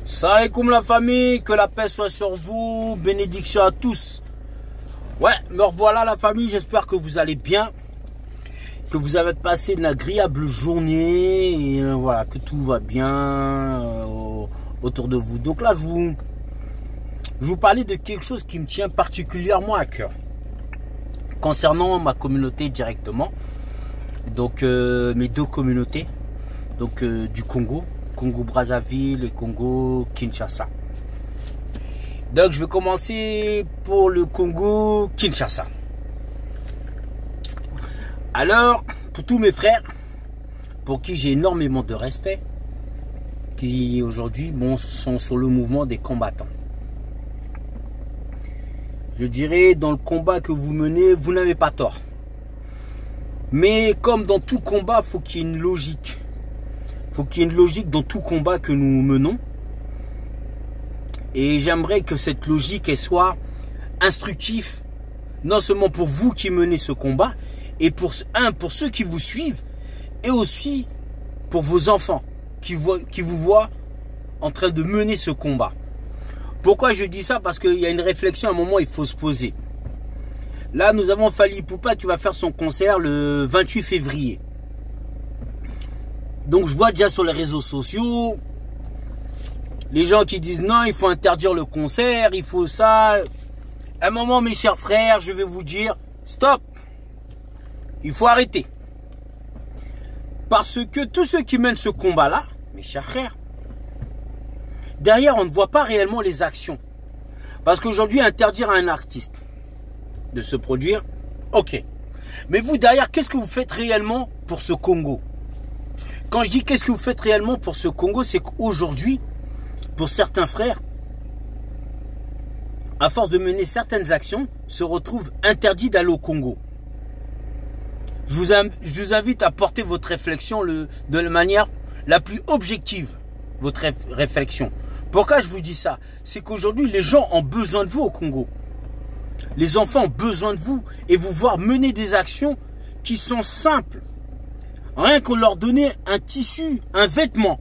Salam alaikum la famille, que la paix soit sur vous, bénédiction à tous. Ouais, me revoilà la famille, j'espère que vous allez bien, que vous avez passé une agréable journée, et voilà, que tout va bien autour de vous. Donc là, je vous parlais de quelque chose qui me tient particulièrement à cœur, concernant ma communauté directement, donc mes deux communautés, donc du Congo Brazzaville et Congo Kinshasa. Donc je vais commencer pour le Congo Kinshasa. Alors, pour tous mes frères, pour qui j'ai énormément de respect, qui aujourd'hui sont sur le mouvement des combattants. Je dirais, dans le combat que vous menez, vous n'avez pas tort. Mais comme dans tout combat, il faut qu'il y ait une logique. Il faut qu'il y ait une logique dans tout combat que nous menons. Et j'aimerais que cette logique elle soit instructive, non seulement pour vous qui menez ce combat, et pour ceux qui vous suivent, et aussi pour vos enfants qui vous voient en train de mener ce combat. Pourquoi je dis ça? Parce qu'il y a une réflexion, à un moment il faut se poser. Là nous avons Fally Ipupa qui va faire son concert le 28 février. Donc je vois déjà sur les réseaux sociaux les gens qui disent non, il faut interdire le concert, il faut ça. À un moment, mes chers frères, je vais vous dire stop, il faut arrêter. Parce que tous ceux qui mènent ce combat-là, mes chers frères, derrière on ne voit pas réellement les actions. Parce qu'aujourd'hui, interdire à un artiste de se produire, ok. Mais vous derrière, qu'est-ce que vous faites réellement pour ce Congo? Quand je dis qu'est-ce que vous faites réellement pour ce Congo, c'est qu'aujourd'hui, pour certains frères, à force de mener certaines actions, se retrouvent interdits d'aller au Congo. Je vous invite à porter votre réflexion de la manière la plus objective, votre réflexion. Pourquoi je vous dis ça? C'est qu'aujourd'hui, les gens ont besoin de vous au Congo. Les enfants ont besoin de vous et vous voir mener des actions qui sont simples. Rien qu'on leur donner un tissu, un vêtement.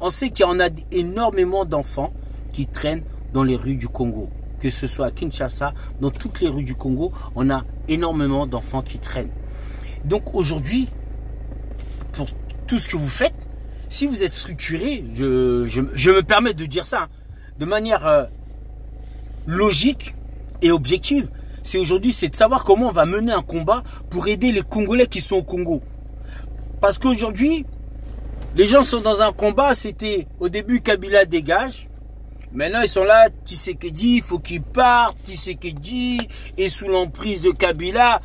On sait qu'il y en a énormément d'enfants qui traînent dans les rues du Congo. Que ce soit à Kinshasa, dans toutes les rues du Congo, on a énormément d'enfants qui traînent. Donc aujourd'hui, pour tout ce que vous faites, si vous êtes structuré, je me permets de dire ça, de manière logique et objective, c'est aujourd'hui, c'est de savoir comment on va mener un combat pour aider les Congolais qui sont au Congo. Parce qu'aujourd'hui, les gens sont dans un combat, c'était au début Kabila dégage. Maintenant, ils sont là, Tshisekedi, il faut qu'il parte, Tshisekedi est sous l'emprise de Kabila.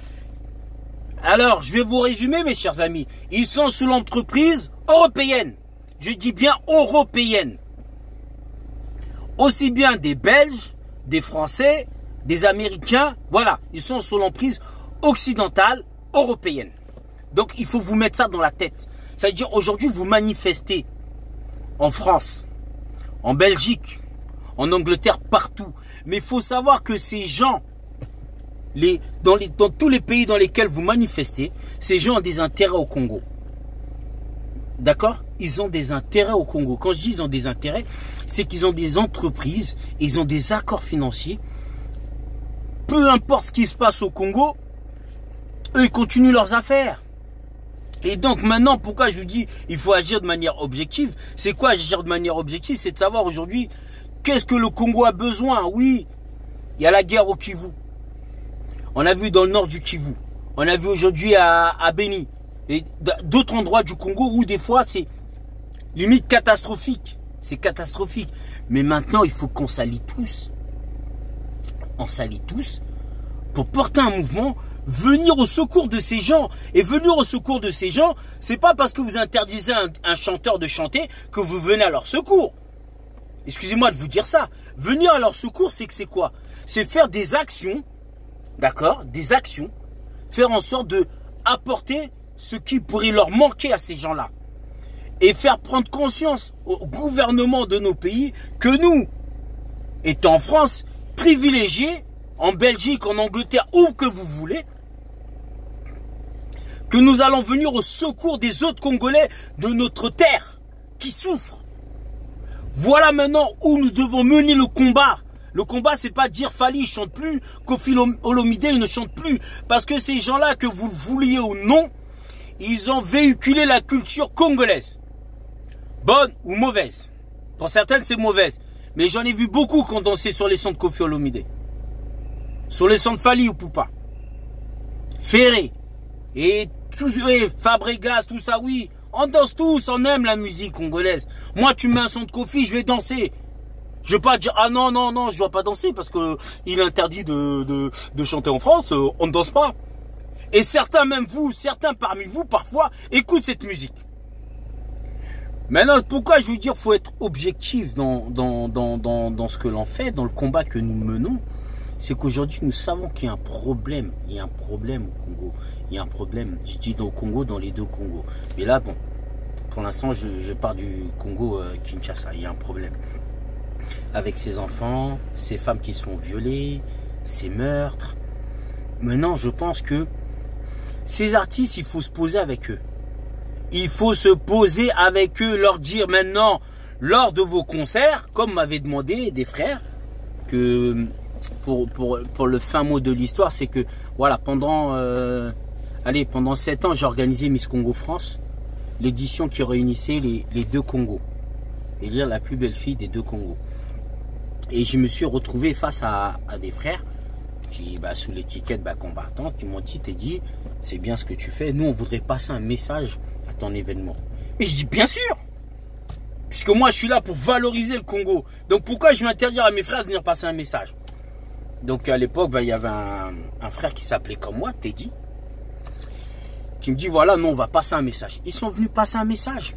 Alors, je vais vous résumer, mes chers amis. Ils sont sous l'entreprise européenne. Je dis bien européenne. Aussi bien des Belges, des Français, des Américains, voilà, ils sont sous l'emprise occidentale, européenne. Donc, il faut vous mettre ça dans la tête. Ça veut dire, aujourd'hui, vous manifestez en France, en Belgique, en Angleterre, partout. Mais il faut savoir que ces gens, dans tous les pays dans lesquels vous manifestez, ces gens ont des intérêts au Congo. D'accord? Ils ont des intérêts au Congo. Quand je dis ils ont des intérêts, c'est qu'ils ont des entreprises, ils ont des accords financiers. Peu importe ce qui se passe au Congo, eux, ils continuent leurs affaires. Et donc maintenant, pourquoi je vous dis il faut agir de manière objective? C'est quoi agir de manière objective? C'est de savoir aujourd'hui qu'est-ce que le Congo a besoin. Oui, il y a la guerre au Kivu. On a vu dans le nord du Kivu. On a vu aujourd'hui à Beni. Et d'autres endroits du Congo où des fois c'est limite catastrophique. C'est catastrophique. Mais maintenant, il faut qu'on s'allie tous. On s'allie tous pour porter un mouvement, venir au secours de ces gens. Et venir au secours de ces gens, c'est pas parce que vous interdisez un chanteur de chanter que vous venez à leur secours. Excusez-moi de vous dire ça. Venir à leur secours, c'est que c'est quoi? C'est faire des actions, d'accord? Des actions. Faire en sorte de apporter ce qui pourrait leur manquer à ces gens-là. Et faire prendre conscience au gouvernement de nos pays que nous, étant en France, privilégiés, en Belgique, en Angleterre, où que vous voulez, que nous allons venir au secours des autres Congolais de notre terre qui souffrent. Voilà maintenant où nous devons mener le combat. Le combat, c'est pas dire Fally, il chante plus, Koffi Olomide, il ne chante plus. Parce que ces gens-là, que vous le vouliez ou non, ils ont véhiculé la culture congolaise. Bonne ou mauvaise. Pour certaines, c'est mauvaise. Mais j'en ai vu beaucoup qui ont dansé sur les sons de Koffi Olomide. Sur les sons de Fally ou Poupa. Ferré. Et Fabregas, tout ça, oui. On danse tous, on aime la musique congolaise. Moi, tu mets un son de Koffi, je vais danser. Je vais pas dire, ah non, non, non, je dois pas danser parce que il est interdit de chanter en France, on ne danse pas. Et certains, même vous, certains parmi vous, parfois, écoutent cette musique. Maintenant, pourquoi je veux dire, faut être objectif dans ce que l'on fait, dans le combat que nous menons. C'est qu'aujourd'hui, nous savons qu'il y a un problème. Il y a un problème au Congo. Il y a un problème, je dis au Congo, dans les deux Congos. Mais là, bon, pour l'instant, je pars du Congo, Kinshasa. Il y a un problème. Avec ces enfants, ces femmes qui se font violer, ces meurtres. Maintenant, je pense que ces artistes, il faut se poser avec eux. Il faut se poser avec eux, leur dire maintenant, lors de vos concerts, comme m'avaient demandé des frères, que pour le fin mot de l'histoire, c'est que voilà, pendant 7 ans, j'ai organisé Miss Congo France, l'édition qui réunissait les deux Congos, et dire la plus belle fille des deux Congos. Et je me suis retrouvé face à des frères qui, sous l'étiquette combattante, qui m'ont dit, c'est bien ce que tu fais, nous on voudrait passer un message à ton événement. Et je dis, bien sûr, puisque moi je suis là pour valoriser le Congo, donc pourquoi je vais interdire à mes frères de venir passer un message? Donc à l'époque, il y avait un frère qui s'appelait comme moi, Teddy, qui me dit, voilà, nous on va passer un message. Ils sont venus passer un message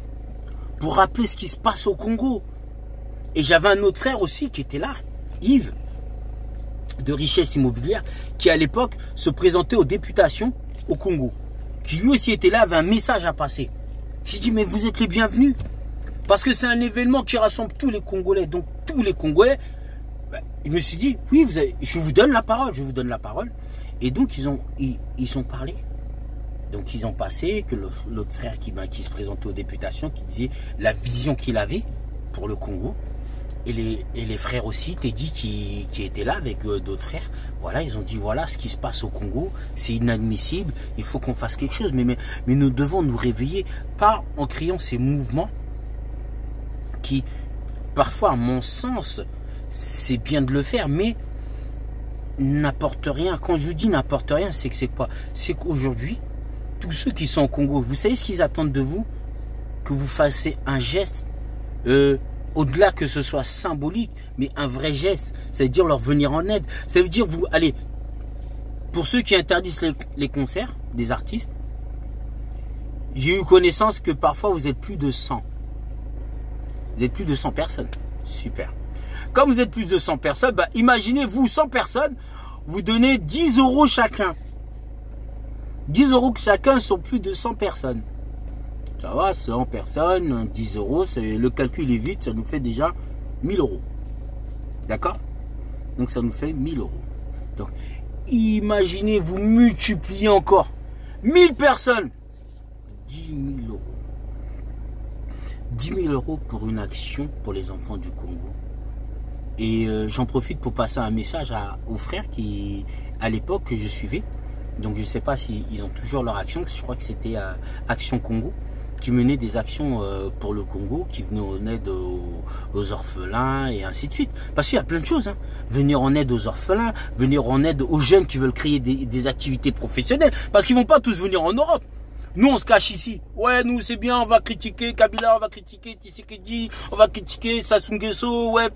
pour rappeler ce qui se passe au Congo. Et j'avais un autre frère aussi qui était là, Yves, de Richesse Immobilière, qui à l'époque se présentait aux députations au Congo, qui lui aussi était là, avait un message à passer. J'ai dit, mais vous êtes les bienvenus, parce que c'est un événement qui rassemble tous les Congolais. Donc tous les Congolais, je me suis dit, oui, je vous donne la parole, je vous donne la parole. Et donc ils ont parlé. Donc ils ont passé, que l'autre frère qui se présentait aux députations, qui disait la vision qu'il avait pour le Congo. Et les frères aussi, Teddy qui étaient là avec d'autres frères, voilà, ils ont dit, voilà, ce qui se passe au Congo, c'est inadmissible, il faut qu'on fasse quelque chose. Mais nous devons nous réveiller, pas en créant ces mouvements qui, parfois, à mon sens, c'est bien de le faire, mais n'apportent rien. Quand je dis n'apporte rien, c'est que c'est quoi? C'est qu'aujourd'hui, tous ceux qui sont au Congo, vous savez ce qu'ils attendent de vous? Que vous fassiez un geste, au-delà que ce soit symbolique, mais un vrai geste, c'est-à-dire leur venir en aide. Ça veut dire, vous, allez, pour ceux qui interdisent les concerts des artistes, j'ai eu connaissance que parfois vous êtes plus de 100. Vous êtes plus de 100 personnes. Super. Comme vous êtes plus de 100 personnes, imaginez, vous, 100 personnes, vous donnez 10 € chacun. 10 € chacun sur plus de 100 personnes. Ça va, 100 personnes, 10 €, le calcul est vite, ça nous fait déjà 1000 €. D'accord? Donc ça nous fait 1000 €. Donc imaginez, vous multipliez encore 1000 personnes. 10 000 €. 10 000 € pour une action pour les enfants du Congo. Et j'en profite pour passer un message aux frères qui, à l'époque, que je suivais. Donc je ne sais pas s'ils ont toujours leur action, je crois que c'était Action Congo, qui menait des actions pour le Congo, qui venait en aide aux orphelins et ainsi de suite. Parce qu'il y a plein de choses. Hein. Venir en aide aux orphelins, venir en aide aux jeunes qui veulent créer des activités professionnelles. Parce qu'ils ne vont pas tous venir en Europe. Nous, on se cache ici. Ouais, nous, c'est bien, on va critiquer Kabila, on va critiquer Tshisekedi, on va critiquer Sassou Nguesso, ouais.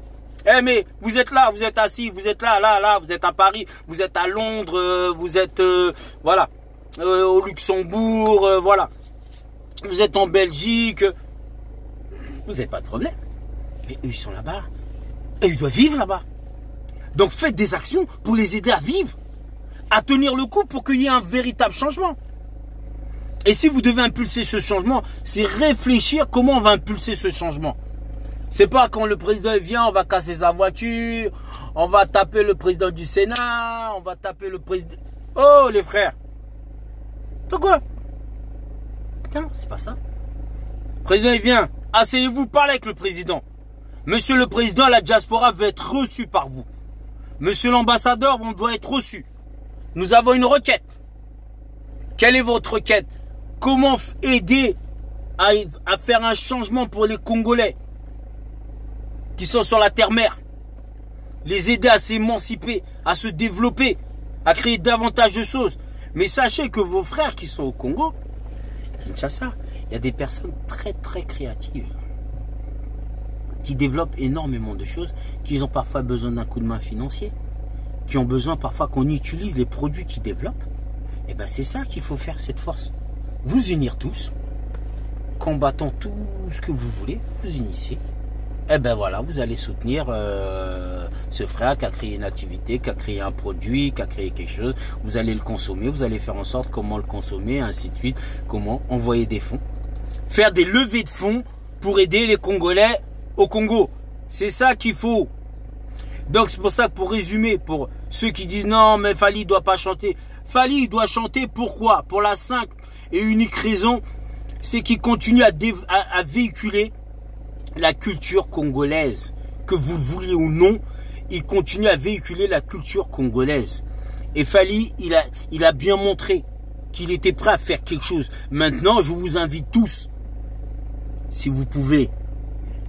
Eh mais vous êtes là, vous êtes assis, vous êtes là, vous êtes à Paris, vous êtes à Londres, vous êtes voilà, au Luxembourg, voilà. Vous êtes en Belgique. Vous n'avez pas de problème. Mais eux, ils sont là-bas. Et ils doivent vivre là-bas. Donc faites des actions pour les aider à vivre, à tenir le coup pour qu'il y ait un véritable changement. Et si vous devez impulser ce changement, c'est réfléchir comment on va impulser ce changement. C'est pas quand le président vient, on va casser sa voiture, on va taper le président du Sénat, on va taper le président... Oh, les frères. Pourquoi? Non, c'est pas ça. Le président, il vient. Asseyez-vous, parlez avec le président. Monsieur le Président, la diaspora veut être reçue par vous. Monsieur l'ambassadeur, on doit être reçu. Nous avons une requête. Quelle est votre requête? Comment aider à faire un changement pour les Congolais qui sont sur la terre-mère? Les aider à s'émanciper, à se développer, à créer davantage de choses. Mais sachez que vos frères qui sont au Congo, Kinshasa, il y a des personnes très très créatives qui développent énormément de choses, qui ont parfois besoin d'un coup de main financier, qui ont besoin parfois qu'on utilise les produits qu'ils développent. Et bien c'est ça qu'il faut faire, cette force. Vous unir tous, combattant tout ce que vous voulez, vous unissez. Et ben voilà, vous allez soutenir ce frère qui a créé une activité, qui a créé un produit, qui a créé quelque chose. Vous allez le consommer, vous allez faire en sorte comment le consommer, ainsi de suite, comment envoyer des fonds. Faire des levées de fonds pour aider les Congolais au Congo. C'est ça qu'il faut. Donc c'est pour ça que, pour résumer, pour ceux qui disent non mais Fally doit pas chanter. Fally doit chanter, pourquoi? Pour la simple et unique raison, c'est qu'il continue à véhiculer la culture congolaise. Que vous le vouliez ou non, il continue à véhiculer la culture congolaise. Et Fally, il a bien montré qu'il était prêt à faire quelque chose. Maintenant, je vous invite tous, si vous pouvez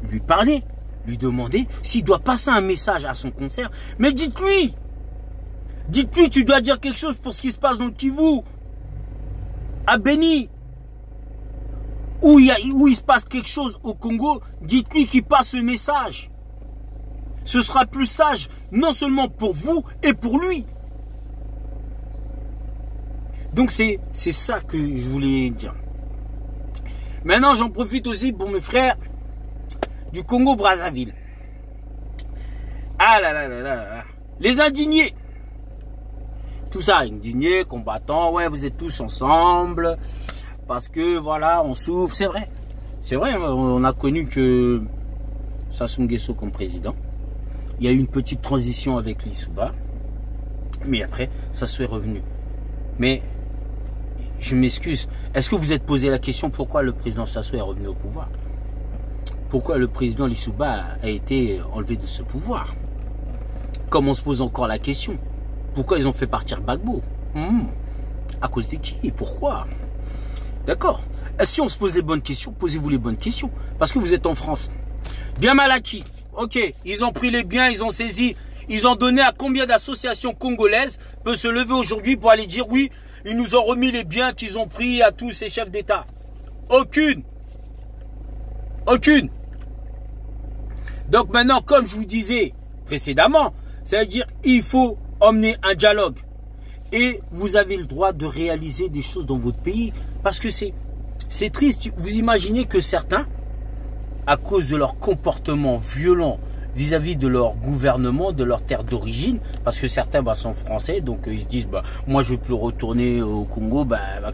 lui parler, lui demander s'il doit passer un message à son concert. Mais dites-lui, tu dois dire quelque chose pour ce qui se passe dans le Kivu, à Beni, où il se passe quelque chose au Congo. Dites-lui qu'il passe ce message. Ce sera plus sage, non seulement pour vous et pour lui. Donc c'est ça que je voulais dire. Maintenant, j'en profite aussi pour mes frères du Congo-Brazzaville. Ah là là là là là. Les indignés. Tout ça, indignés, combattants, ouais, vous êtes tous ensemble. Parce que, voilà, on souffre. C'est vrai. C'est vrai, on a connu que Sassou Nguesso comme président. Il y a eu une petite transition avec Lissouba. Mais après, Sassou est revenu. Mais, je m'excuse. Est-ce que vous êtes posé la question pourquoi le président Sassou est revenu au pouvoir? Pourquoi le président Lissouba a été enlevé de ce pouvoir? Comme on se pose encore la question. Pourquoi ils ont fait partir Gbagbo? À cause de qui et pourquoi? D'accord. Si on se pose les bonnes questions, posez-vous les bonnes questions. Parce que vous êtes en France. Bien mal acquis. Ok, ils ont pris les biens, ils ont saisi. Ils ont donné à combien d'associations congolaises peuvent se lever aujourd'hui pour aller dire oui, ils nous ont remis les biens qu'ils ont pris à tous ces chefs d'État? Aucune. Aucune. Donc maintenant, comme je vous disais précédemment, ça veut dire il faut emmener un dialogue. Et vous avez le droit de réaliser des choses dans votre pays. Parce que c'est triste. Vous imaginez que certains, à cause de leur comportement violent vis-à-vis de leur gouvernement, de leur terre d'origine, parce que certains sont français, donc ils se disent moi je ne veux plus retourner au Congo,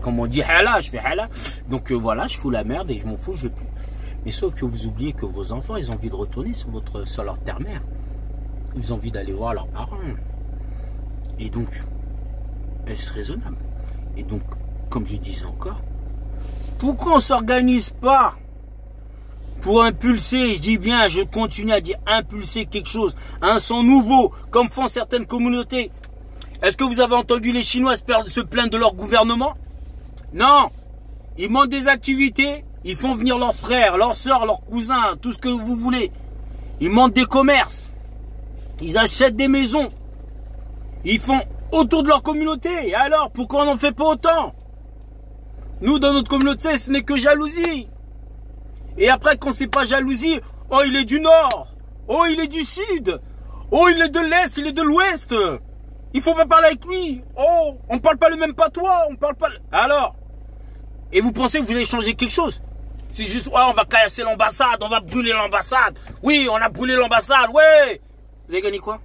comme on dit, hala, je fais hala. Donc voilà, je fous la merde et je m'en fous, je ne veux plus. Mais sauf que vous oubliez que vos enfants, ils ont envie de retourner sur leur terre-mère. Ils ont envie d'aller voir leurs parents. Et donc, est-ce raisonnable? Et donc, comme je disais encore, pourquoi on ne s'organise pas pour impulser, je dis bien, je continue à dire impulser quelque chose, un son nouveau, comme font certaines communautés? Est-ce que vous avez entendu les Chinois se plaindre de leur gouvernement? Non. Ils montent des activités, ils font venir leurs frères, leurs soeurs, leurs cousins, tout ce que vous voulez. Ils montent des commerces. Ils achètent des maisons. Ils font autour de leur communauté. Et alors, pourquoi on n'en fait pas autant? Nous, dans notre communauté, ce n'est que jalousie. Et après, quand c'est pas jalousie, oh, il est du nord. Oh, il est du sud. Oh, il est de l'est, il est de l'ouest. Il faut pas parler avec lui. Oh, on ne parle pas le même patois. On parle pas... Alors? Et vous pensez que vous allez changer quelque chose? C'est juste, ouais, on va casser l'ambassade, on va brûler l'ambassade. Oui, on a brûlé l'ambassade, ouais. Vous avez gagné quoi?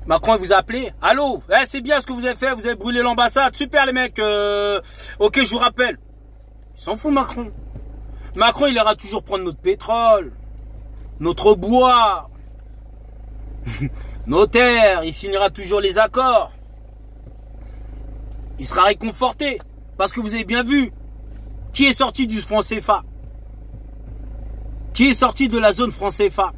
Macron vous a appelé. Allô, c'est bien ce que vous avez fait, vous avez brûlé l'ambassade. Super les mecs. Ok, je vous rappelle. Il s'en fout Macron. Macron, il ira toujours prendre notre pétrole, notre bois, nos terres. Il signera toujours les accords. Il sera réconforté. Parce que vous avez bien vu qui est sorti du franc CFA. Qui est sorti de la zone franc CFA?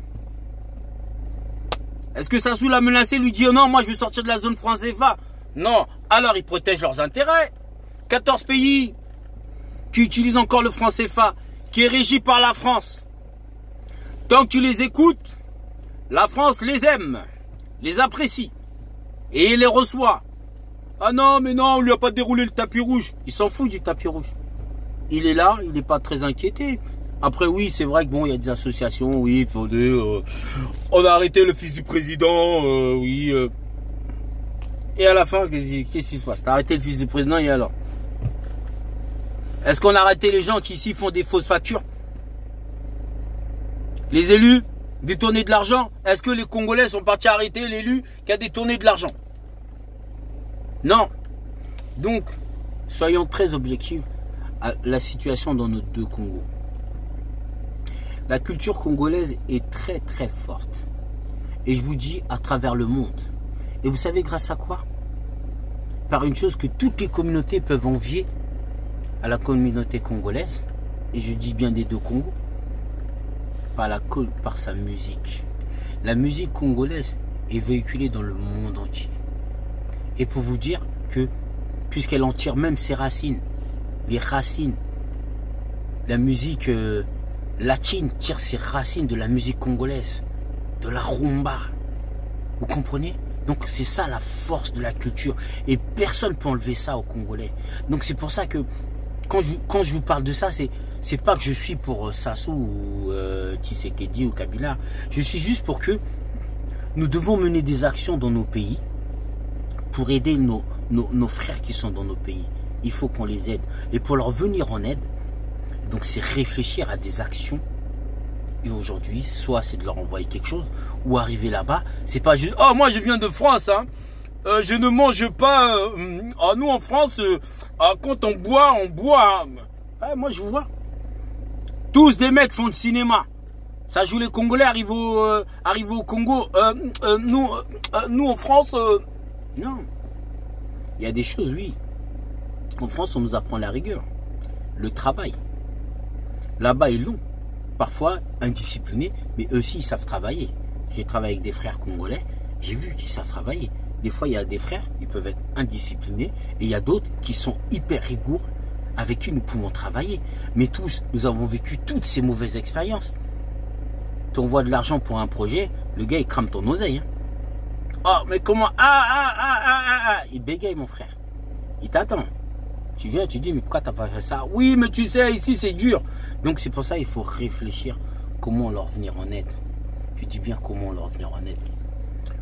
Est-ce que Sassou l'a menacé, lui dit oh non, moi je veux sortir de la zone franc CFA? Non. Alors ils protègent leurs intérêts. 14 pays qui utilisent encore le franc CFA, qui est régi par la France. Tant que tu les écoutes, la France les aime, les apprécie et les reçoit. Ah non, mais non, on lui a pas déroulé le tapis rouge. Il s'en fout du tapis rouge. Il est là, il n'est pas très inquiété. Après, oui, c'est vrai que bon, il y a des associations, oui, il faut on a arrêté le fils du président, oui. Et à la fin, qu'est-ce qui se passe? T'as arrêté le fils du président et alors? Est-ce qu'on a arrêté les gens qui ici font des fausses factures? Les élus détourner de l'argent? Est-ce que les Congolais sont partis arrêter l'élu qui a détourné de l'argent? Non. Donc, soyons très objectifs à la situation dans nos deux Congos. La culture congolaise est très très forte. Et je vous dis à travers le monde. Et vous savez grâce à quoi? Par une chose que toutes les communautés peuvent envier à la communauté congolaise. Et je dis bien des deux Congos. Par sa musique. La musique congolaise est véhiculée dans le monde entier. Et pour vous dire que, puisqu'elle en tire même ses racines, les racines, la musique latine tire ses racines de la musique congolaise, de la rumba. Vous comprenez? Donc c'est ça la force de la culture. Et personne ne peut enlever ça aux Congolais. Donc c'est pour ça que quand je vous parle de ça, c'est pas que je suis pour Sassou ou Tshisekedi ou Kabila. Je suis juste pour que nous devons mener des actions dans nos pays pour aider nos frères qui sont dans nos pays. Il faut qu'on les aide. Et pour leur venir en aide, donc c'est réfléchir à des actions. Et aujourd'hui, soit c'est de leur envoyer quelque chose, ou arriver là-bas, c'est pas juste « Oh, moi je viens de France, hein. Je ne mange pas... nous en France, quand on boit, on boit. Hein. » Moi je vous vois. Tous des mecs font de cinéma. Ça joue les Congolais, arrivent au Congo. Nous en France... non. Il y a des choses, oui. En France, on nous apprend la rigueur. Le travail. Là-bas, ils l'ont. Parfois, indisciplinés, mais eux aussi, ils savent travailler. J'ai travaillé avec des frères congolais, j'ai vu qu'ils savent travailler. Des fois, il y a des frères, ils peuvent être indisciplinés, et il y a d'autres qui sont hyper rigoureux, avec qui nous pouvons travailler. Mais tous, nous avons vécu toutes ces mauvaises expériences. Tu envoies de l'argent pour un projet, le gars, il crame ton oseille. Hein. Oh, mais comment? Il bégaye, mon frère. Il t'attend. Tu viens, tu dis, mais pourquoi tu n'as pas fait ça? Oui, mais tu sais, ici, c'est dur. Donc, c'est pour ça qu'il faut réfléchir comment leur venir en aide. Je dis bien comment leur venir en aide.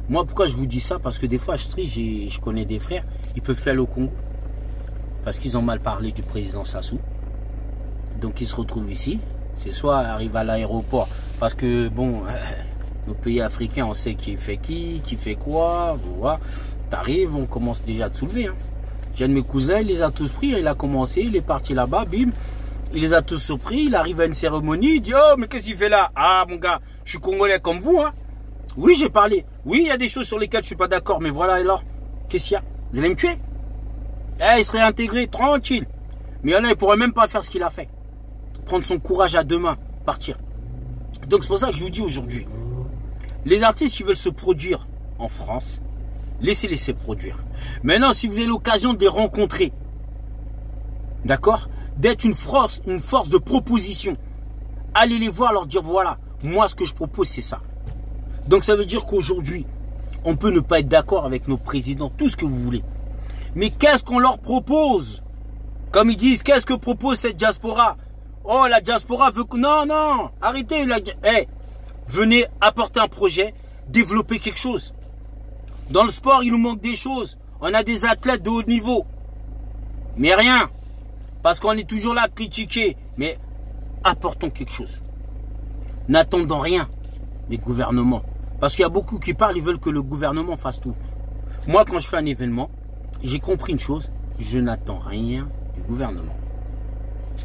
Moi, pourquoi je vous dis ça? Parce que des fois, je connais des frères, ils peuvent plus aller au Congo. Parce qu'ils ont mal parlé du président Sassou. Donc, ils se retrouvent ici. C'est soit arriver à l'aéroport. Parce que, bon, nos pays africains, on sait qui fait quoi. Voilà. T'arrives, on commence déjà à te soulever. Hein. J'ai un de mes cousins, il les a tous pris, il a commencé, il est parti là-bas, bim, il les a tous surpris, il arrive à une cérémonie, il dit, oh, mais qu'est-ce qu'il fait là? Ah, mon gars, je suis congolais comme vous, hein. Oui, j'ai parlé. Oui, il y a des choses sur lesquelles je suis pas d'accord, mais voilà, alors, qu'est-ce qu'il y a? Vous allez me tuer? Eh, il serait intégré, tranquille. Mais là, il pourrait même pas faire ce qu'il a fait. Prendre son courage à deux mains, partir. Donc, c'est pour ça que je vous dis aujourd'hui, les artistes qui veulent se produire en France, laissez-les se produire. Maintenant, si vous avez l'occasion de les rencontrer, d'accord, d'être une force de proposition, allez les voir, leur dire, voilà, moi, ce que je propose, c'est ça. Donc, ça veut dire qu'aujourd'hui, on peut ne pas être d'accord avec nos présidents, tout ce que vous voulez. Mais qu'est-ce qu'on leur propose? Comme ils disent, qu'est-ce que propose cette diaspora? Oh, la diaspora veut que... Non, non, arrêtez. Venez apporter un projet, développer quelque chose. Dans le sport, il nous manque des choses. On a des athlètes de haut niveau. Mais rien. Parce qu'on est toujours là à critiquer. Mais apportons quelque chose. N'attendons rien des gouvernements. Parce qu'il y a beaucoup qui parlent, ils veulent que le gouvernement fasse tout. Moi, quand je fais un événement, j'ai compris une chose. Je n'attends rien du gouvernement.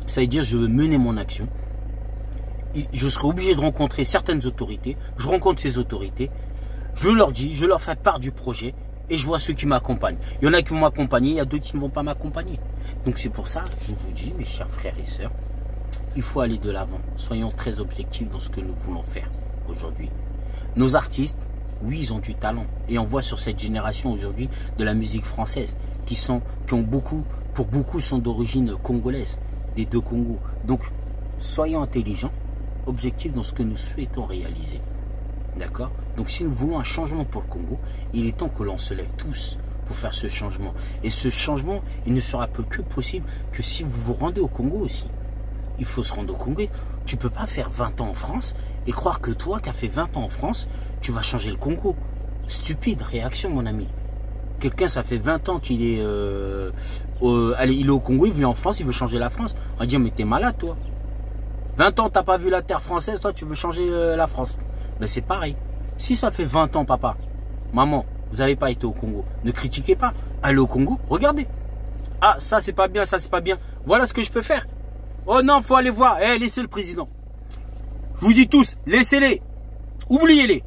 Ça veut dire que je veux mener mon action. Je serai obligé de rencontrer certaines autorités. Je rencontre ces autorités. Je leur dis, je leur fais part du projet et je vois ceux qui m'accompagnent. Il y en a qui vont m'accompagner, il y a d'autres qui ne vont pas m'accompagner. Donc c'est pour ça que je vous dis, mes chers frères et sœurs, il faut aller de l'avant. Soyons très objectifs dans ce que nous voulons faire aujourd'hui. Nos artistes, oui, ils ont du talent. Et on voit sur cette génération aujourd'hui de la musique française qui ont beaucoup, pour beaucoup, sont d'origine congolaise, des deux Congos. Donc, soyons intelligents, objectifs dans ce que nous souhaitons réaliser. D'accord? Donc, si nous voulons un changement pour le Congo, il est temps que l'on se lève tous pour faire ce changement. Et ce changement, il ne sera que possible que si vous vous rendez au Congo aussi. Il faut se rendre au Congo. Tu ne peux pas faire 20 ans en France et croire que toi, qui as fait 20 ans en France, tu vas changer le Congo. Stupide réaction, mon ami. Quelqu'un, ça fait 20 ans qu'il est, il est au Congo, il vit en France, il veut changer la France. On va dire, mais t'es malade, toi. 20 ans, t'as pas vu la terre française, toi, tu veux changer la France. Mais c'est pareil. Si ça fait 20 ans, papa, maman, vous n'avez pas été au Congo, ne critiquez pas. Allez au Congo, regardez. Ah, ça, c'est pas bien, ça, c'est pas bien. Voilà ce que je peux faire. Oh non, faut aller voir. Eh, laissez le président. Je vous dis tous, laissez-les. Oubliez-les.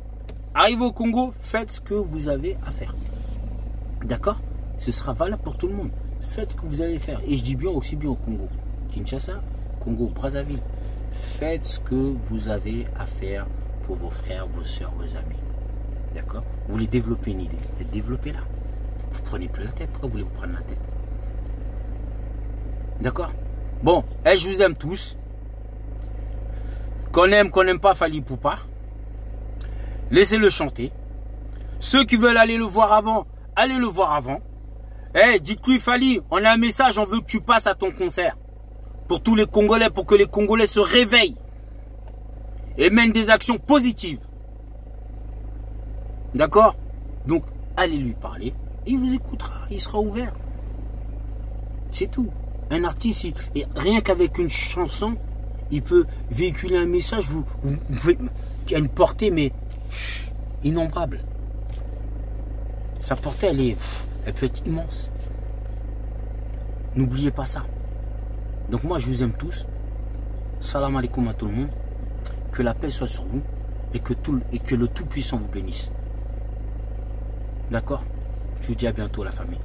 Arrivez au Congo, faites ce que vous avez à faire. D'accord? Ce sera valable pour tout le monde. Faites ce que vous allez faire. Et je dis bien aussi bien au Congo. Kinshasa, Congo, Brazzaville. Faites ce que vous avez à faire pour vos frères, vos soeurs, vos amis. D'accord? Vous voulez développer une idée. Développez-la. Vous ne prenez plus la tête. Pourquoi voulez-vous prendre la tête? D'accord? Bon, je vous aime tous. Qu'on n'aime pas Fally Ipupa. Laissez-le chanter. Ceux qui veulent aller le voir avant, allez le voir avant. Dites-lui Fally, on a un message, on veut que tu passes à ton concert. Pour tous les Congolais, pour que les Congolais se réveillent. Et mènent des actions positives. D'accord? Donc, allez lui parler. Il vous écoutera, il sera ouvert. C'est tout. Un artiste, rien qu'avec une chanson, il peut véhiculer un message qui a une portée, mais innombrable. Sa portée, elle peut être immense. N'oubliez pas ça. Donc moi, je vous aime tous. Salam alaikum à tout le monde. Que la paix soit sur vous et que le Tout-Puissant vous bénisse. D'accord? Je vous dis à bientôt, la famille.